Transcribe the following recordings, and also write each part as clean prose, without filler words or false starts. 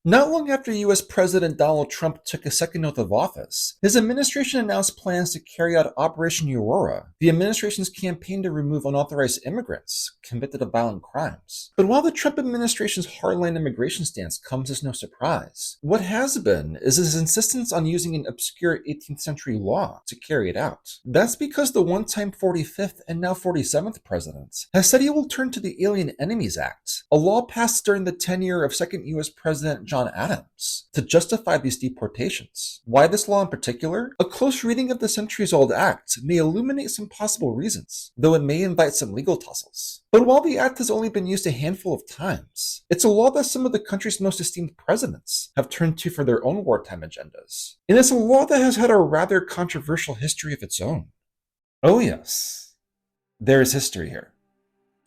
Not long after US President Donald Trump took a second oath of office, his administration announced plans to carry out Operation Aurora, the administration's campaign to remove unauthorized immigrants convicted of violent crimes. But while the Trump administration's hardline immigration stance comes as no surprise, what has been is his insistence on using an obscure 18th century law to carry it out. That's because the one-time 45th and now 47th president has said he will turn to the Alien Enemies Act, a law passed during the tenure of second US President John Adams, to justify these deportations. Why this law in particular? A close reading of the centuries-old act may illuminate some possible reasons, though it may invite some legal tussles. But while the act has only been used a handful of times, it's a law that some of the country's most esteemed presidents have turned to for their own wartime agendas. And it's a law that has had a rather controversial history of its own. Oh yes, there is history here.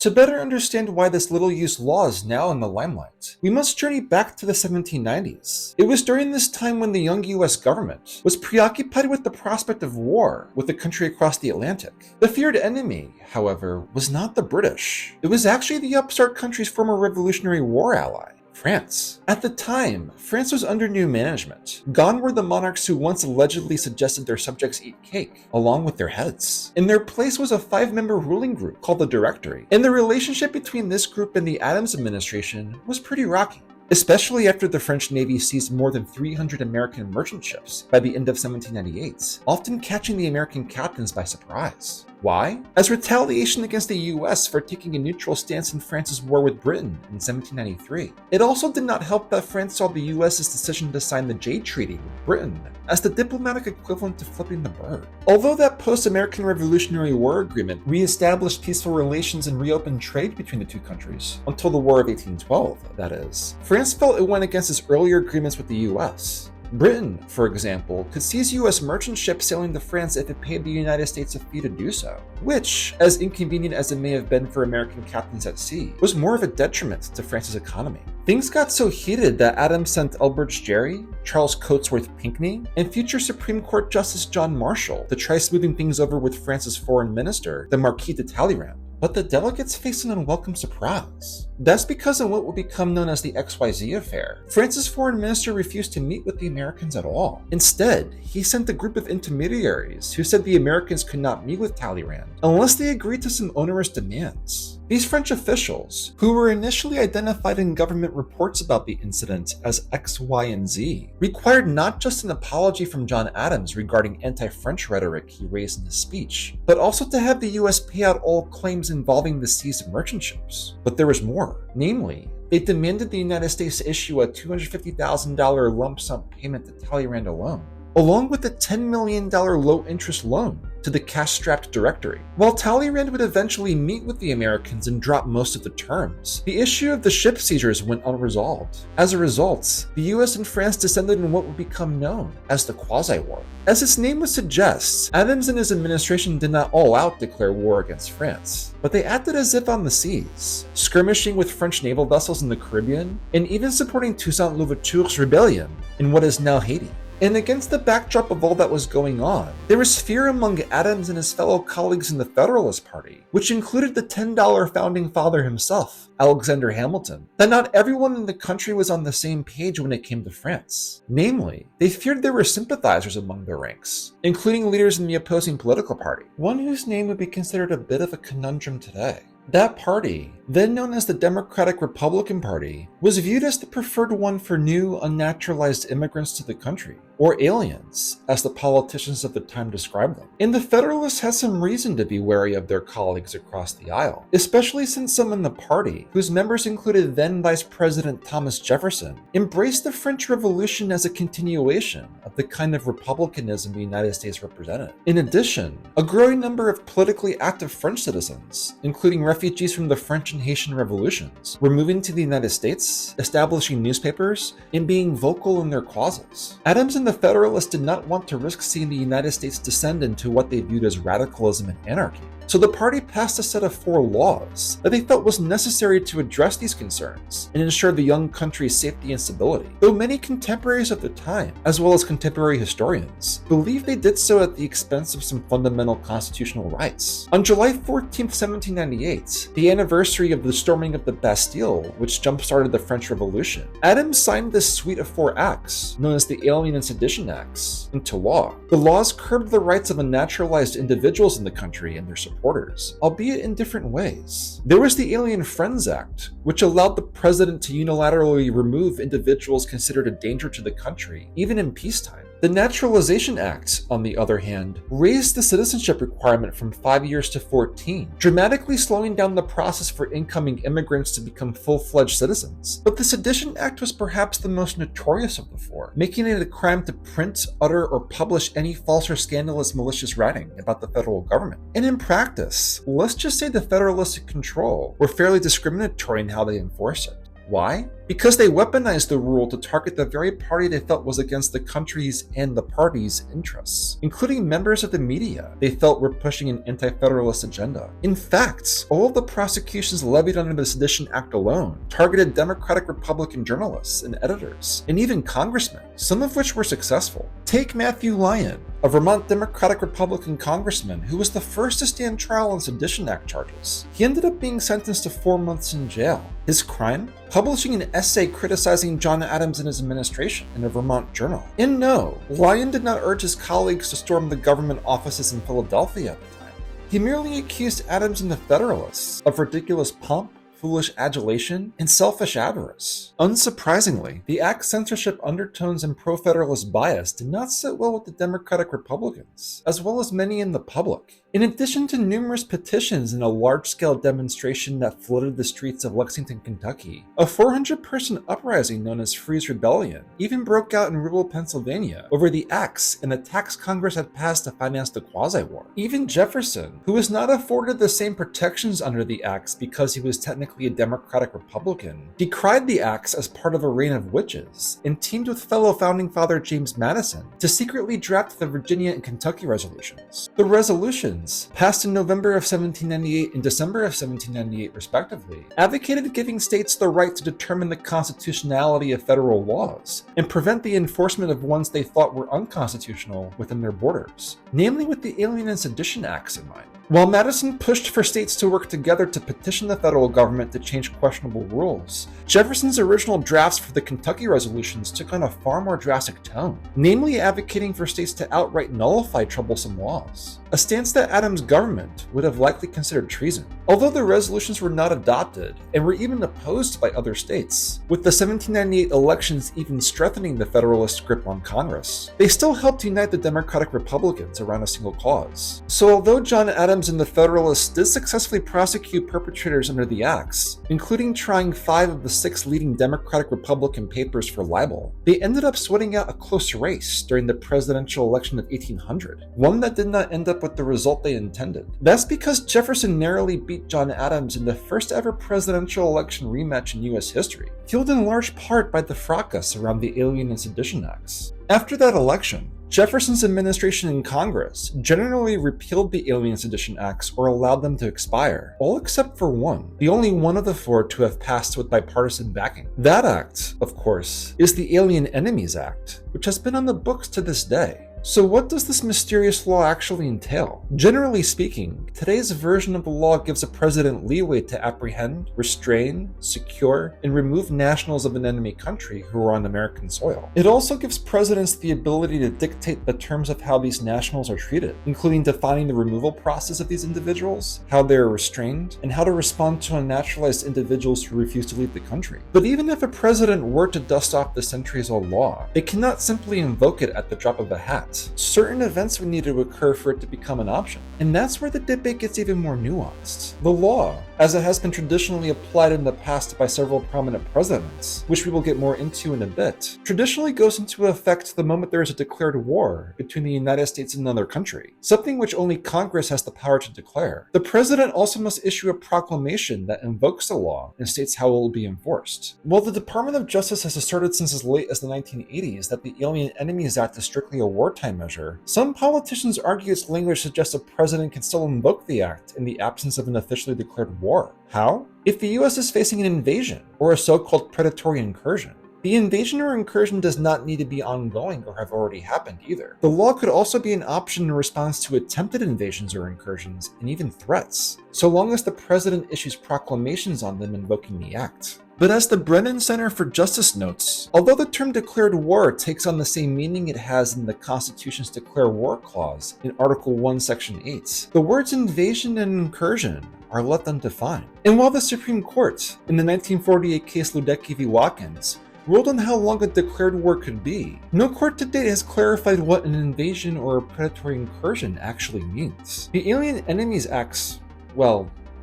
To better understand why this little-used law is now in the limelight, we must journey back to the 1790s. It was during this time when the young US government was preoccupied with the prospect of war with the country across the Atlantic. The feared enemy, however, was not the British. It was actually the upstart country's former Revolutionary War ally, France. At the time, France was under new management. Gone were the monarchs who once allegedly suggested their subjects eat cake, along with their heads. In their place was a 5-member ruling group called the Directory, and the relationship between this group and the Adams administration was pretty rocky, especially after the French Navy seized more than 300 American merchant ships by the end of 1798, often catching the American captains by surprise. Why? As retaliation against the US for taking a neutral stance in France's war with Britain in 1793. It also did not help that France saw the US's decision to sign the Jade Treaty with Britain as the diplomatic equivalent to flipping the bird. Although that post-American Revolutionary War agreement re-established peaceful relations and reopened trade between the two countries, until the War of 1812, that is, France felt it went against its earlier agreements with the US. Britain, for example, could seize US merchant ships sailing to France if it paid the United States a fee to do so, which, as inconvenient as it may have been for American captains at sea, was more of a detriment to France's economy. Things got so heated that Adams sent Elbridge Gerry, Charles Cotesworth Pinckney, and future Supreme Court Justice John Marshall to try smoothing things over with France's foreign minister, the Marquis de Talleyrand. But the delegates faced an unwelcome surprise. That's because in what would become known as the XYZ affair, France's foreign minister refused to meet with the Americans at all. Instead, he sent a group of intermediaries who said the Americans could not meet with Talleyrand unless they agreed to some onerous demands. These French officials, who were initially identified in government reports about the incident as X, Y, and Z, required not just an apology from John Adams regarding anti-French rhetoric he raised in his speech, but also to have the US pay out all claims involving the seized merchant ships. But there was more. Namely, they demanded the United States issue a $250,000 lump sum payment to Talleyrand alone, along with a $10 million low-interest loan to the cash-strapped Directory. While Talleyrand would eventually meet with the Americans and drop most of the terms, the issue of the ship seizures went unresolved. As a result, the US and France descended in what would become known as the Quasi-War. As its name would suggest, Adams and his administration did not all-out declare war against France, but they acted as if on the seas, skirmishing with French naval vessels in the Caribbean, and even supporting Toussaint Louverture's rebellion in what is now Haiti. And against the backdrop of all that was going on, there was fear among Adams and his fellow colleagues in the Federalist Party, which included the $10 founding father himself, Alexander Hamilton, that not everyone in the country was on the same page when it came to France. Namely, they feared there were sympathizers among their ranks, including leaders in the opposing political party, one whose name would be considered a bit of a conundrum today. That party, then known as the Democratic Republican Party, was viewed as the preferred one for new, unnaturalized immigrants to the country, or aliens, as the politicians of the time described them. And the Federalists had some reason to be wary of their colleagues across the aisle, especially since some in the party, whose members included then Vice President Thomas Jefferson, embraced the French Revolution as a continuation of the kind of republicanism the United States represented. In addition, a growing number of politically active French citizens, including refugees from the French and Haitian revolutions, were moving to the United States, establishing newspapers, and being vocal in their causes. Adams and the Federalists did not want to risk seeing the United States descend into what they viewed as radicalism and anarchy. So the party passed a set of 4 laws that they felt was necessary to address these concerns and ensure the young country's safety and stability, though many contemporaries of the time, as well as contemporary historians, believe they did so at the expense of some fundamental constitutional rights. On July 14, 1798, the anniversary of the storming of the Bastille, which jump-started the French Revolution, Adams signed this suite of 4 acts, known as the Alien and Sedition Acts, into law. The laws curbed the rights of unnaturalized individuals in the country and their supporters, albeit in different ways. There was the Alien Friends Act, which allowed the president to unilaterally remove individuals considered a danger to the country, even in peacetime. The Naturalization Act, on the other hand, raised the citizenship requirement from 5 years to 14, dramatically slowing down the process for incoming immigrants to become full-fledged citizens. But the Sedition Act was perhaps the most notorious of the 4, making it a crime to print, utter, or publish any false or scandalous malicious writing about the federal government. And in practice, let's just say the Federalists in control were fairly discriminatory in how they enforce it. Why? Because they weaponized the rule to target the very party they felt was against the country's and the party's interests, including members of the media they felt were pushing an anti-federalist agenda. In fact, all of the prosecutions levied under the Sedition Act alone targeted Democratic Republican journalists and editors, and even congressmen, some of which were successful. Take Matthew Lyon, a Vermont Democratic Republican congressman who was the first to stand trial on Sedition Act charges. He ended up being sentenced to 4 months in jail. His crime? Publishing an essay criticizing John Adams and his administration in a Vermont journal. And no, Lyon did not urge his colleagues to storm the government offices in Philadelphia at the time. He merely accused Adams and the Federalists of ridiculous pomp, foolish adulation, and selfish avarice. Unsurprisingly, the Act's censorship undertones and pro-federalist bias did not sit well with the Democratic Republicans, as well as many in the public. In addition to numerous petitions and a large-scale demonstration that flooded the streets of Lexington, Kentucky, a 400-person uprising known as Free's Rebellion even broke out in rural Pennsylvania over the acts and the tax Congress had passed to finance the Quasi-War. Even Jefferson, who was not afforded the same protections under the acts because he was technically a Democratic Republican, decried the acts as part of a reign of witches and teamed with fellow founding father James Madison to secretly draft the Virginia and Kentucky resolutions. The resolutions, passed in November of 1798 and December of 1798 respectively, advocated giving states the right to determine the constitutionality of federal laws and prevent the enforcement of ones they thought were unconstitutional within their borders, namely with the Alien and Sedition Acts in mind. While Madison pushed for states to work together to petition the federal government to change questionable rules, Jefferson's original drafts for the Kentucky resolutions took on a far more drastic tone, namely advocating for states to outright nullify troublesome laws, a stance that Adams' government would have likely considered treason. Although the resolutions were not adopted and were even opposed by other states, with the 1798 elections even strengthening the Federalist grip on Congress, they still helped unite the Democratic Republicans around a single cause. So although John Adams and the Federalists did successfully prosecute perpetrators under the acts, including trying 5 of the 6 leading Democratic Republican papers for libel, they ended up sweating out a close race during the presidential election of 1800, one that did not end up with the result they intended. That's because Jefferson narrowly beat John Adams in the first ever presidential election rematch in US history, fueled in large part by the fracas around the Alien and Sedition Acts. After that election, Jefferson's administration in Congress generally repealed the Alien and Sedition Acts or allowed them to expire, all except for one, the only one of the 4 to have passed with bipartisan backing. That act, of course, is the Alien Enemies Act, which has been on the books to this day. So what does this mysterious law actually entail? Generally speaking, today's version of the law gives a president leeway to apprehend, restrain, secure, and remove nationals of an enemy country who are on American soil. It also gives presidents the ability to dictate the terms of how these nationals are treated, including defining the removal process of these individuals, how they are restrained, and how to respond to unnaturalized individuals who refuse to leave the country. But even if a president were to dust off the centuries-old law, they cannot simply invoke it at the drop of a hat. Certain events would need to occur for it to become an option. And that's where the debate gets even more nuanced. The law, as it has been traditionally applied in the past by several prominent presidents, which we will get more into in a bit, traditionally goes into effect the moment there is a declared war between the United States and another country, something which only Congress has the power to declare. The president also must issue a proclamation that invokes the law and states how it will be enforced. While the Department of Justice has asserted since as late as the 1980s that the Alien Enemies Act is strictly a wartime wartime measure, some politicians argue its language suggests a president can still invoke the act in the absence of an officially declared war. How? If the US is facing an invasion, or a so-called predatory incursion. The invasion or incursion does not need to be ongoing or have already happened either. The law could also be an option in response to attempted invasions or incursions, and even threats, so long as the president issues proclamations on them invoking the act. But as the Brennan Center for Justice notes, although the term declared war takes on the same meaning it has in the Constitution's Declare War Clause in Article 1, Section 8, the words invasion and incursion are left undefined. And while the Supreme Court, in the 1948 case Ludecky v. Watkins, ruled on how long a declared war could be, no court to date has clarified what an invasion or a predatory incursion actually means. The Alien Enemies Act's,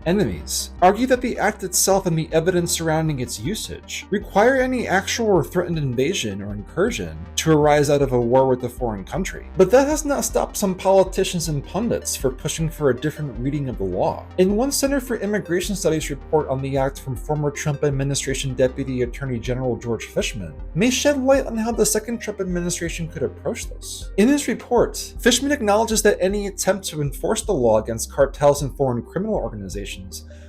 enemies argue that the act itself and the evidence surrounding its usage require any actual or threatened invasion or incursion to arise out of a war with a foreign country. But that has not stopped some politicians and pundits for pushing for a different reading of the law. In one Center for Immigration Studies report on the act from former Trump administration Deputy Attorney General George Fishman may shed light on how the second Trump administration could approach this. In his report, Fishman acknowledges that any attempt to enforce the law against cartels and foreign criminal organizations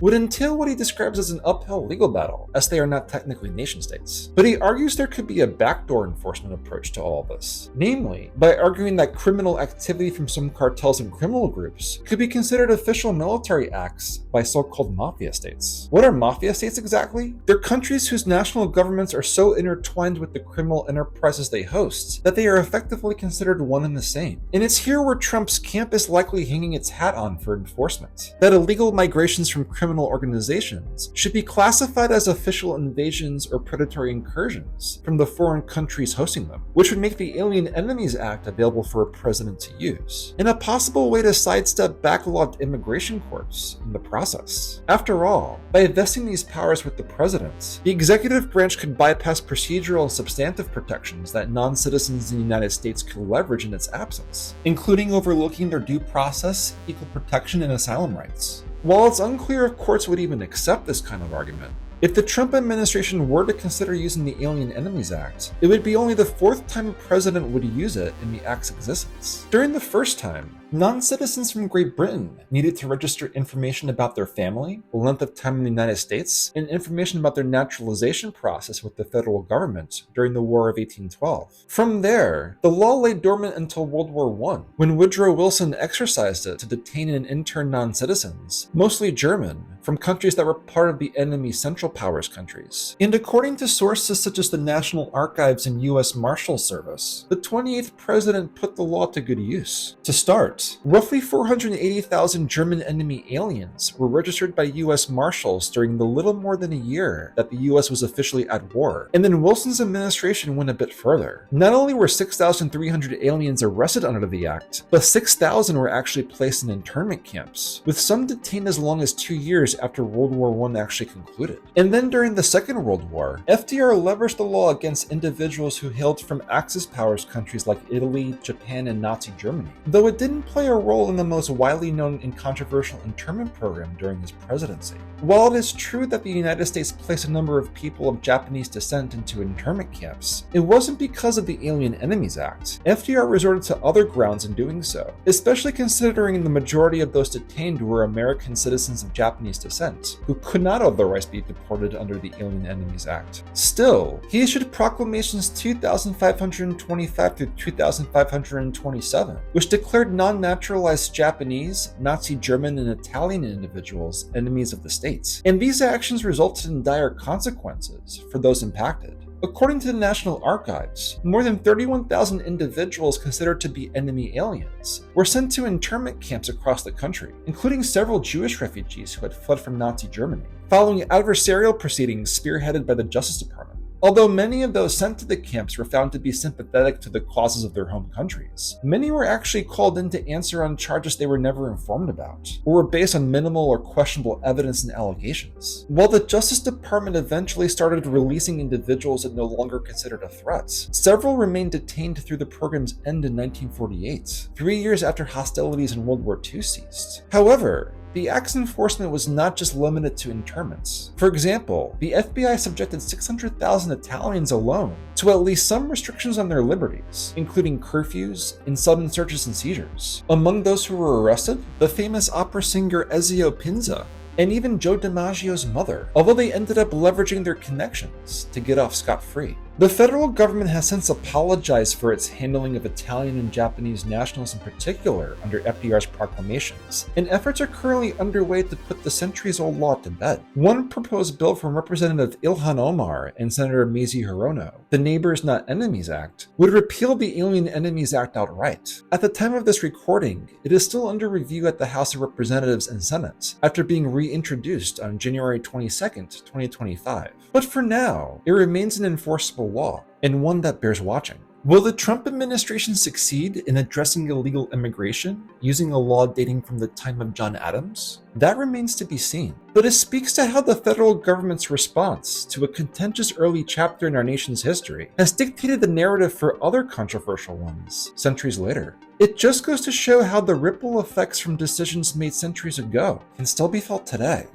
would entail what he describes as an uphill legal battle, as they are not technically nation-states. But he argues there could be a backdoor enforcement approach to all of this, namely, by arguing that criminal activity from some cartels and criminal groups could be considered official military acts by so-called mafia states. What are mafia states exactly? They're countries whose national governments are so intertwined with the criminal enterprises they host that they are effectively considered one and the same. And it's here where Trump's camp is likely hanging its hat on for enforcement, that illegal migration from criminal organizations should be classified as official invasions or predatory incursions from the foreign countries hosting them, which would make the Alien Enemies Act available for a president to use, and a possible way to sidestep backlogged immigration courts in the process. After all, by vesting these powers with the president, the executive branch could bypass procedural and substantive protections that non-citizens in the United States could leverage in its absence, including overlooking their due process, equal protection, and asylum rights. While it's unclear if courts would even accept this kind of argument, if the Trump administration were to consider using the Alien Enemies Act, it would be only the fourth time a president would use it in the act's existence. During the first time, non-citizens from Great Britain needed to register information about their family, the length of time in the United States, and information about their naturalization process with the federal government during the War of 1812. From there, the law lay dormant until World War I, when Woodrow Wilson exercised it to detain and intern non-citizens, mostly German, from countries that were part of the enemy Central Powers countries. And according to sources such as the National Archives and U.S. Marshal Service, the 28th president put the law to good use. To start, roughly 480,000 German enemy aliens were registered by U.S. Marshals during the little more than a year that the U.S. was officially at war. And then Wilson's administration went a bit further. Not only were 6,300 aliens arrested under the act, but 6,000 were actually placed in internment camps, with some detained as long as 2 years after World War I actually concluded. And then during the Second World War, FDR leveraged the law against individuals who hailed from Axis powers countries like Italy, Japan, and Nazi Germany, though it didn't play a role in the most widely known and controversial internment program during his presidency. While it is true that the United States placed a number of people of Japanese descent into internment camps, it wasn't because of the Alien Enemies Act. FDR resorted to other grounds in doing so, especially considering the majority of those detained were American citizens of Japanese descent, who could not otherwise be deported under the Alien Enemies Act. Still, he issued proclamations 2,525 through 2,527, which declared non-naturalized Japanese, Nazi German, and Italian individuals enemies of the state. And these actions resulted in dire consequences for those impacted. According to the National Archives, more than 31,000 individuals considered to be enemy aliens were sent to internment camps across the country, including several Jewish refugees who had fled from Nazi Germany, following adversarial proceedings spearheaded by the Justice Department. Although many of those sent to the camps were found to be sympathetic to the causes of their home countries, many were actually called in to answer on charges they were never informed about, or were based on minimal or questionable evidence and allegations. While the Justice Department eventually started releasing individuals it no longer considered a threat, several remained detained through the program's end in 1948, 3 years after hostilities in World War II ceased. However, the act's enforcement was not just limited to internments. For example, the FBI subjected 600,000 Italians alone to at least some restrictions on their liberties, including curfews and sudden searches and seizures. Among those who were arrested, the famous opera singer Ezio Pinza, and even Joe DiMaggio's mother, although they ended up leveraging their connections to get off scot-free. The federal government has since apologized for its handling of Italian and Japanese nationals in particular under FDR's proclamations, and efforts are currently underway to put the centuries-old law to bed. One proposed bill from Representative Ilhan Omar and Senator Mazie Hirono, the Neighbors Not Enemies Act, would repeal the Alien Enemies Act outright. At the time of this recording, it is still under review at the House of Representatives and Senate, after being reintroduced on January 22, 2025. But for now, it remains an enforceable law, and one that bears watching. Will the Trump administration succeed in addressing illegal immigration using a law dating from the time of John Adams? That remains to be seen, but it speaks to how the federal government's response to a contentious early chapter in our nation's history has dictated the narrative for other controversial ones centuries later. It just goes to show how the ripple effects from decisions made centuries ago can still be felt today.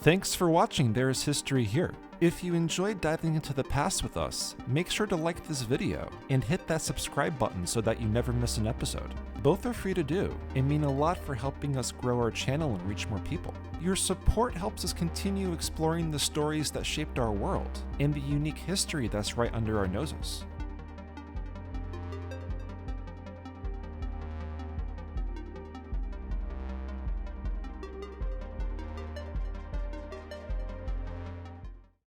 Thanks for watching There Is History Here. If you enjoyed diving into the past with us, make sure to like this video and hit that subscribe button so that you never miss an episode. Both are free to do and mean a lot for helping us grow our channel and reach more people. Your support helps us continue exploring the stories that shaped our world and the unique history that's right under our noses.